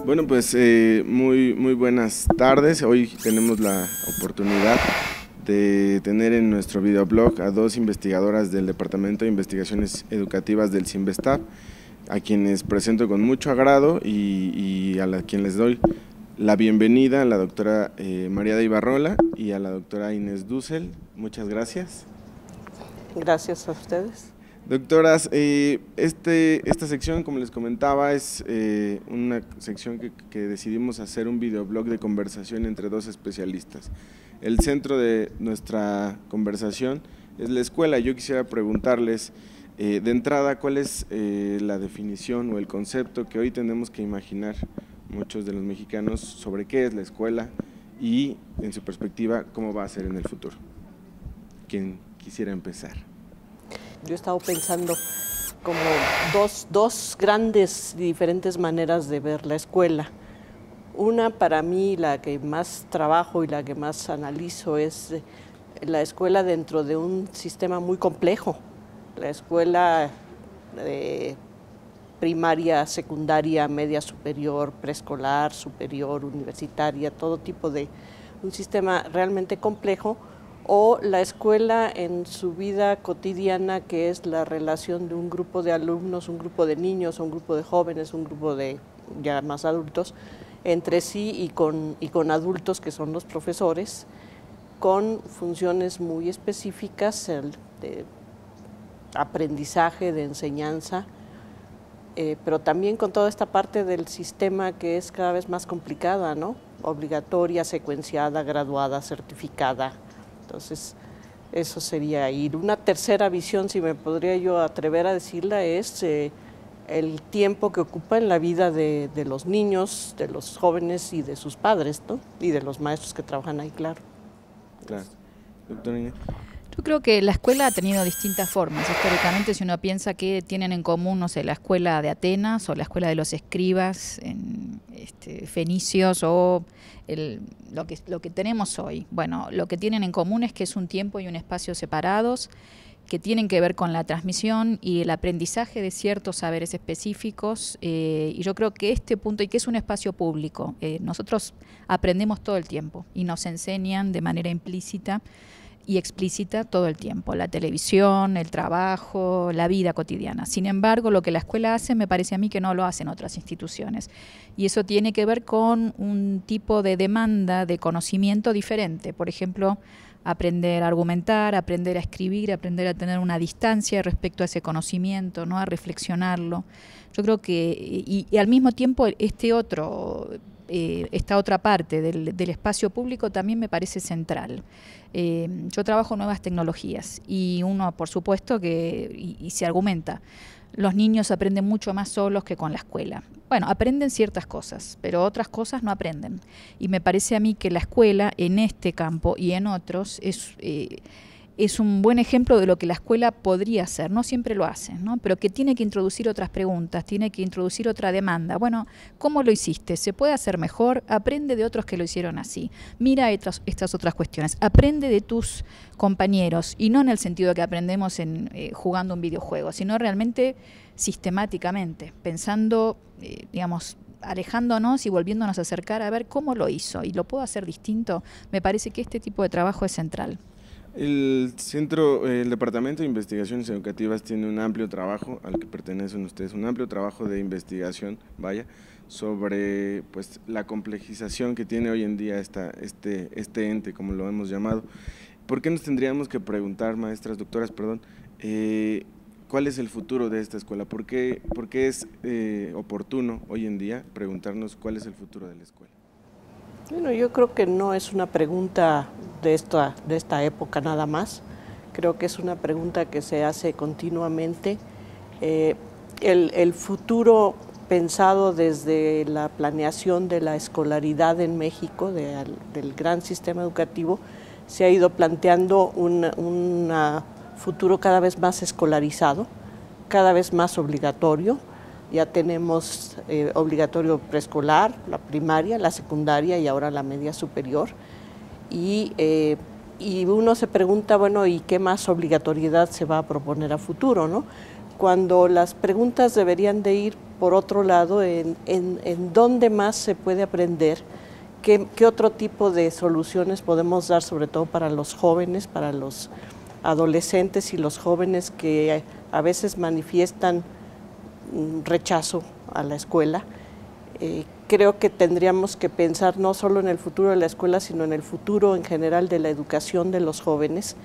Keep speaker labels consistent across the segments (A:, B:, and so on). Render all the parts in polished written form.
A: Bueno, pues muy buenas tardes. Hoy tenemos la oportunidad de tener en nuestro videoblog a dos investigadoras del Departamento de Investigaciones Educativas del CINVESTAB, a quienes presento con mucho agrado y a quien les doy la bienvenida, a la doctora María de Ibarrola y a la doctora Inés Dussel. Muchas gracias.
B: Gracias a ustedes.
A: Doctoras, esta sección, como les comentaba, es una sección que decidimos hacer un videoblog de conversación entre dos especialistas. El centro de nuestra conversación es la escuela. Yo quisiera preguntarles, de entrada, ¿cuál es la definición o el concepto que hoy tenemos que imaginar muchos de los mexicanos sobre qué es la escuela y, en su perspectiva, cómo va a ser en el futuro? ¿Quién quisiera empezar?
B: Yo he estado pensando como dos grandes y diferentes maneras de ver la escuela. Una, para mí, la que más trabajo y la que más analizo es la escuela dentro de un sistema muy complejo. La escuela primaria, secundaria, media superior, preescolar, superior, universitaria, todo tipo de un sistema realmente complejo, o la escuela en su vida cotidiana, que es la relación de un grupo de alumnos, un grupo de niños, un grupo de jóvenes, un grupo de ya más adultos, entre sí y con adultos que son los profesores, con funciones muy específicas de aprendizaje, de enseñanza, pero también con toda esta parte del sistema que es cada vez más complicada, ¿no? Obligatoria, secuenciada, graduada, certificada. Entonces, eso sería ir. Una tercera visión, si me podría yo atrever a decirla, es el tiempo que ocupa en la vida de los niños, de los jóvenes y de sus padres, ¿no? Y de los maestros que trabajan ahí, claro.
A: Claro. Doctora Inés.
C: Yo creo que la escuela ha tenido distintas formas. Históricamente, si uno piensa que tienen en común, no sé, la escuela de Atenas o la escuela de los escribas fenicios o lo que tenemos hoy. Bueno, lo que tienen en común es que es un tiempo y un espacio separados que tienen que ver con la transmisión y el aprendizaje de ciertos saberes específicos, y yo creo que este punto, y que es un espacio público, nosotros aprendemos todo el tiempo y nos enseñan de manera implícita y explícita todo el tiempo, la televisión, el trabajo, la vida cotidiana. Sin embargo, lo que la escuela hace, me parece a mí que no lo hacen otras instituciones. Y eso tiene que ver con un tipo de demanda de conocimiento diferente. Por ejemplo, aprender a argumentar, aprender a escribir, aprender a tener una distancia respecto a ese conocimiento, ¿no? A reflexionarlo. Yo creo que, y al mismo tiempo, esta otra parte del espacio público también me parece central. Yo trabajo nuevas tecnologías y uno, por supuesto, y se argumenta, los niños aprenden mucho más solos que con la escuela. Bueno, aprenden ciertas cosas, pero otras cosas no aprenden. Y me parece a mí que la escuela, en este campo y en otros, es un buen ejemplo de lo que la escuela podría hacer. No siempre lo hace, ¿no? Pero que tiene que introducir otras preguntas, tiene que introducir otra demanda. Bueno, ¿cómo lo hiciste? ¿Se puede hacer mejor? Aprende de otros que lo hicieron así. Mira estas otras cuestiones. Aprende de tus compañeros, y no en el sentido de que aprendemos jugando un videojuego, sino realmente sistemáticamente, pensando, alejándonos y volviéndonos a acercar a ver cómo lo hizo y lo puedo hacer distinto. Me parece que este tipo de trabajo es central.
A: El Departamento de Investigaciones Educativas tiene un amplio trabajo, al que pertenecen ustedes, un amplio trabajo de investigación, sobre pues la complejización que tiene hoy en día este ente, como lo hemos llamado. ¿Por qué nos tendríamos que preguntar, maestras, doctoras, cuál es el futuro de esta escuela? ¿Por qué es oportuno hoy en día preguntarnos cuál es el futuro de la escuela?
B: Bueno, yo creo que no es una pregunta de esta época nada más. Creo que es una pregunta que se hace continuamente. El futuro pensado desde la planeación de la escolaridad en México, del gran sistema educativo, se ha ido planteando un futuro cada vez más escolarizado, cada vez más obligatorio. Ya tenemos obligatorio preescolar, la primaria, la secundaria y ahora la media superior. Y y uno se pregunta, bueno, ¿y qué más obligatoriedad se va a proponer a futuro, no? Cuando las preguntas deberían de ir por otro lado, en dónde más se puede aprender, qué otro tipo de soluciones podemos dar, sobre todo para los jóvenes, para los adolescentes y los jóvenes que a veces manifiestan rechazo a la escuela. Creo que tendríamos que pensar no solo en el futuro de la escuela, sino en el futuro en general de la educación de los jóvenes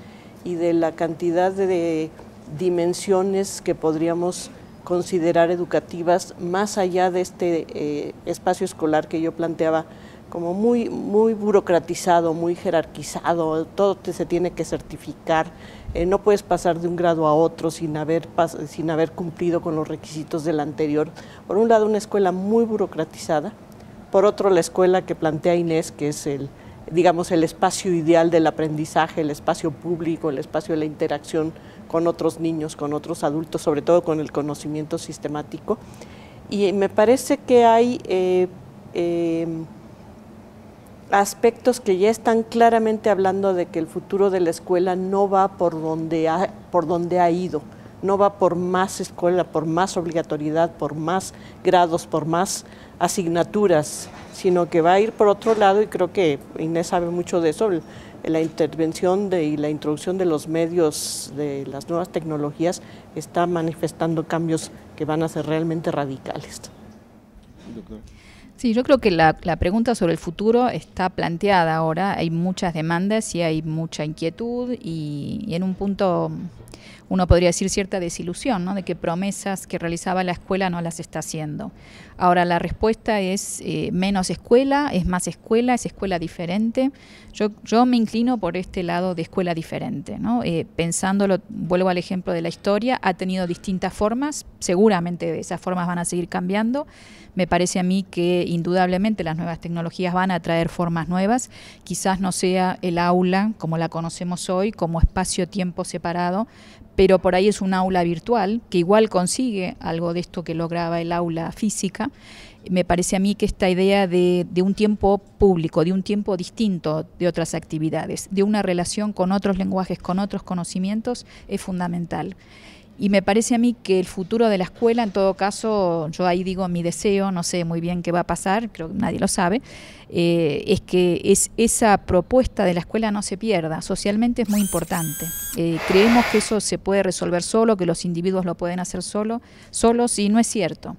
B: y de la cantidad de dimensiones que podríamos considerar educativas más allá de este espacio escolar que yo planteaba como muy burocratizado, muy jerarquizado, todo se tiene que certificar, no puedes pasar de un grado a otro sin haber cumplido con los requisitos del anterior. Por un lado, una escuela muy burocratizada, por otro, la escuela que plantea Inés, que es digamos, el espacio ideal del aprendizaje, el espacio público, el espacio de la interacción con otros niños, con otros adultos, sobre todo con el conocimiento sistemático. Y me parece que hay aspectos que ya están claramente hablando de que el futuro de la escuela no va por donde ha ido, no va por más escuela, por más obligatoriedad, por más grados, por más asignaturas, sino que va a ir por otro lado, y creo que Inés sabe mucho de eso, la intervención y la introducción de los medios, de las nuevas tecnologías, está manifestando cambios que van a ser realmente radicales.
A: Doctor.
C: Sí, yo creo que la pregunta sobre el futuro está planteada ahora, hay muchas demandas y hay mucha inquietud y en un punto uno podría decir cierta desilusión, ¿no? De que promesas que realizaba la escuela no las está haciendo. Ahora la respuesta es menos escuela, es más escuela, es escuela diferente. Yo me inclino por este lado de escuela diferente, ¿no? Pensándolo, vuelvo al ejemplo de la historia, ha tenido distintas formas, seguramente esas formas van a seguir cambiando. Me parece a mí que indudablemente las nuevas tecnologías van a traer formas nuevas, quizás no sea el aula como la conocemos hoy, como espacio-tiempo separado, pero por ahí es un aula virtual que igual consigue algo de esto que lograba el aula física. Me parece a mí que esta idea de un tiempo público, de un tiempo distinto de otras actividades, de una relación con otros lenguajes, con otros conocimientos, es fundamental. Y me parece a mí que el futuro de la escuela, en todo caso, yo ahí digo mi deseo, no sé muy bien qué va a pasar, creo que nadie lo sabe, es que esa propuesta de la escuela no se pierda. Socialmente es muy importante. Creemos que eso se puede resolver solo, que los individuos lo pueden hacer solos, y no es cierto.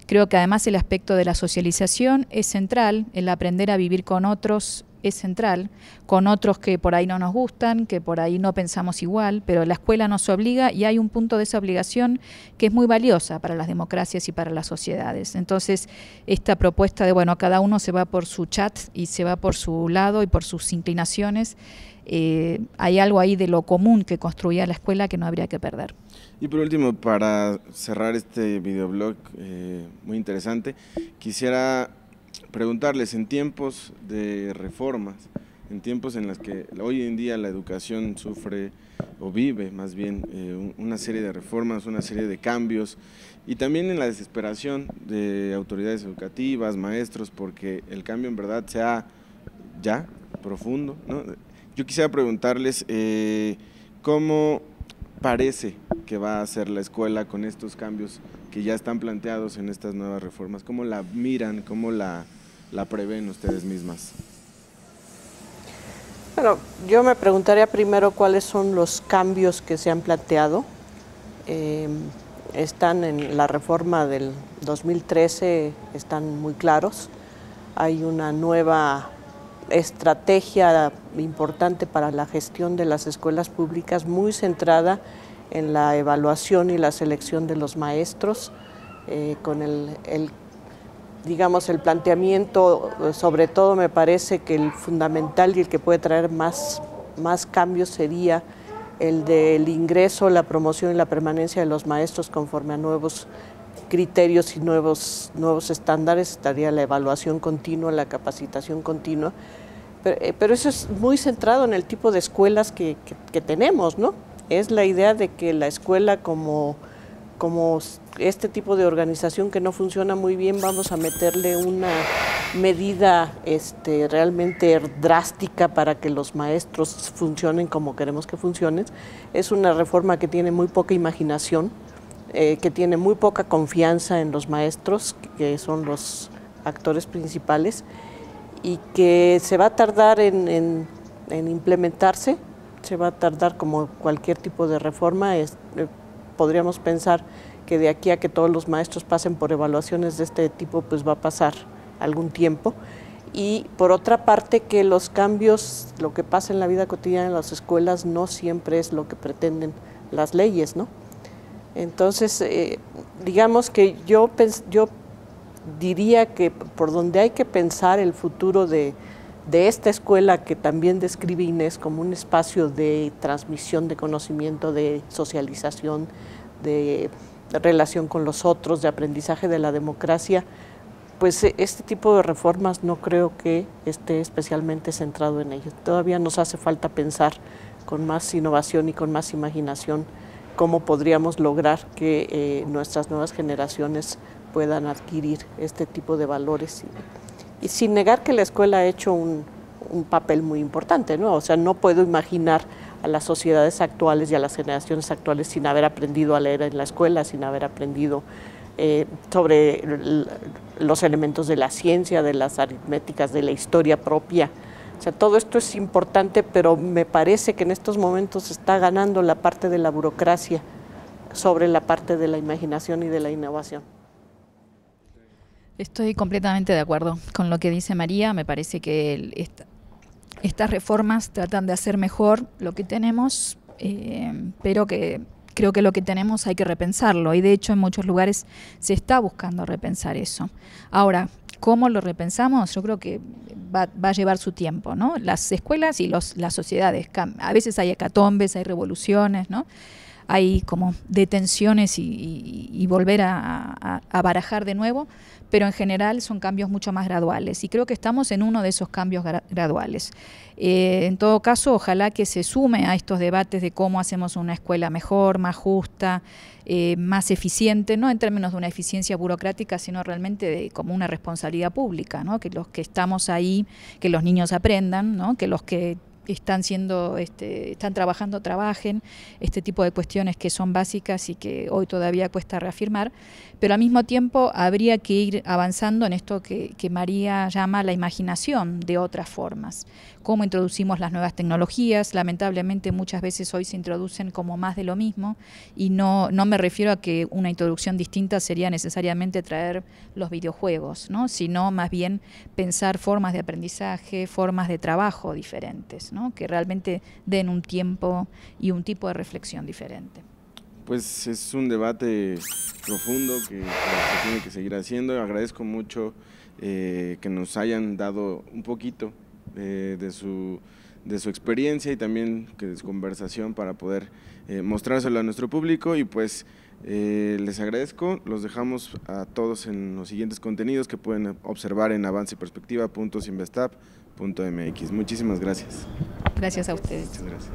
C: Creo que además el aspecto de la socialización es central, el aprender a vivir con otros es central, con otros que por ahí no nos gustan, que por ahí no pensamos igual, pero la escuela nos obliga y hay un punto de esa obligación que es muy valiosa para las democracias y para las sociedades. Entonces, esta propuesta de, bueno, cada uno se va por su chat y se va por su lado y por sus inclinaciones, hay algo ahí de lo común que construía la escuela que no habría que perder.
A: Y por último, para cerrar este videoblog muy interesante, quisiera preguntarles, en tiempos de reformas, en tiempos en los que hoy en día la educación sufre o vive más bien una serie de reformas, una serie de cambios, y también en la desesperación de autoridades educativas, maestros, porque el cambio en verdad sea ya profundo, ¿no? Yo quisiera preguntarles cómo parece que va a ser la escuela con estos cambios que ya están planteados en estas nuevas reformas. ¿Cómo la miran, cómo la prevén ustedes mismas?
B: Bueno, yo me preguntaría primero cuáles son los cambios que se han planteado. Están en la reforma del 2013, están muy claros. Hay una nueva estrategia importante para la gestión de las escuelas públicas, muy centrada en la evaluación y la selección de los maestros, con digamos, el planteamiento, sobre todo me parece que el fundamental y el que puede traer más cambios sería el del ingreso, la promoción y la permanencia de los maestros conforme a nuevos criterios y nuevos estándares. Estaría la evaluación continua, la capacitación continua, pero eso es muy centrado en el tipo de escuelas que tenemos, ¿no? Es la idea de que la escuela como como este tipo de organización que no funciona muy bien, vamos a meterle una medida realmente drástica para que los maestros funcionen como queremos que funcionen. Es una reforma que tiene muy poca imaginación, que tiene muy poca confianza en los maestros, que son los actores principales, y que se va a tardar en implementarse, se va a tardar como cualquier tipo de reforma. Podríamos pensar que de aquí a que todos los maestros pasen por evaluaciones de este tipo, pues va a pasar algún tiempo. Y por otra parte, que los cambios, lo que pasa en la vida cotidiana en las escuelas no siempre es lo que pretenden las leyes, ¿no? Entonces, digamos que yo diría que por donde hay que pensar el futuro de esta escuela, que también describe Inés como un espacio de transmisión de conocimiento, de socialización, de relación con los otros, de aprendizaje de la democracia, pues este tipo de reformas no creo que esté especialmente centrado en ello. Todavía nos hace falta pensar con más innovación y con más imaginación cómo podríamos lograr que nuestras nuevas generaciones puedan adquirir este tipo de valores. Y sin negar que la escuela ha hecho un papel muy importante, ¿no? O sea, no puedo imaginar a las sociedades actuales y a las generaciones actuales sin haber aprendido a leer en la escuela, sin haber aprendido sobre los elementos de la ciencia, de las aritméticas, de la historia propia. O sea, todo esto es importante, pero me parece que en estos momentos está ganando la parte de la burocracia sobre la parte de la imaginación y de la innovación.
C: Estoy completamente de acuerdo con lo que dice María. Me parece que estas reformas tratan de hacer mejor lo que tenemos, pero que creo que lo que tenemos hay que repensarlo, y de hecho en muchos lugares se está buscando repensar eso. Ahora, ¿cómo lo repensamos? Yo creo que va a llevar su tiempo, ¿no? Las escuelas y las sociedades, a veces hay hecatombes, hay revoluciones, ¿no? Hay como detenciones y volver a barajar de nuevo, pero en general son cambios mucho más graduales, y creo que estamos en uno de esos cambios graduales. En todo caso, ojalá que se sume a estos debates de cómo hacemos una escuela mejor, más justa, más eficiente, no en términos de una eficiencia burocrática, sino realmente como una responsabilidad pública, ¿no? Que los que estamos ahí, que los niños aprendan, ¿no? Que los que están trabajando, trabajen, este tipo de cuestiones que son básicas y que hoy todavía cuesta reafirmar, pero al mismo tiempo habría que ir avanzando en esto que María llama la imaginación de otras formas. Cómo introducimos las nuevas tecnologías. Lamentablemente muchas veces hoy se introducen como más de lo mismo, y no me refiero a que una introducción distinta sería necesariamente traer los videojuegos, ¿no? Sino más bien pensar formas de aprendizaje, formas de trabajo diferentes, ¿no? Que realmente den un tiempo y un tipo de reflexión diferente.
A: Pues es un debate profundo que se tiene que seguir haciendo. Agradezco mucho que nos hayan dado un poquito de su experiencia, y también que de su conversación, para poder mostrárselo a nuestro público. Y pues les agradezco. Los dejamos a todos en los siguientes contenidos que pueden observar en avanceperspectiva.sinvestap.mx. Muchísimas gracias.
C: Gracias a ustedes.
A: Muchas gracias.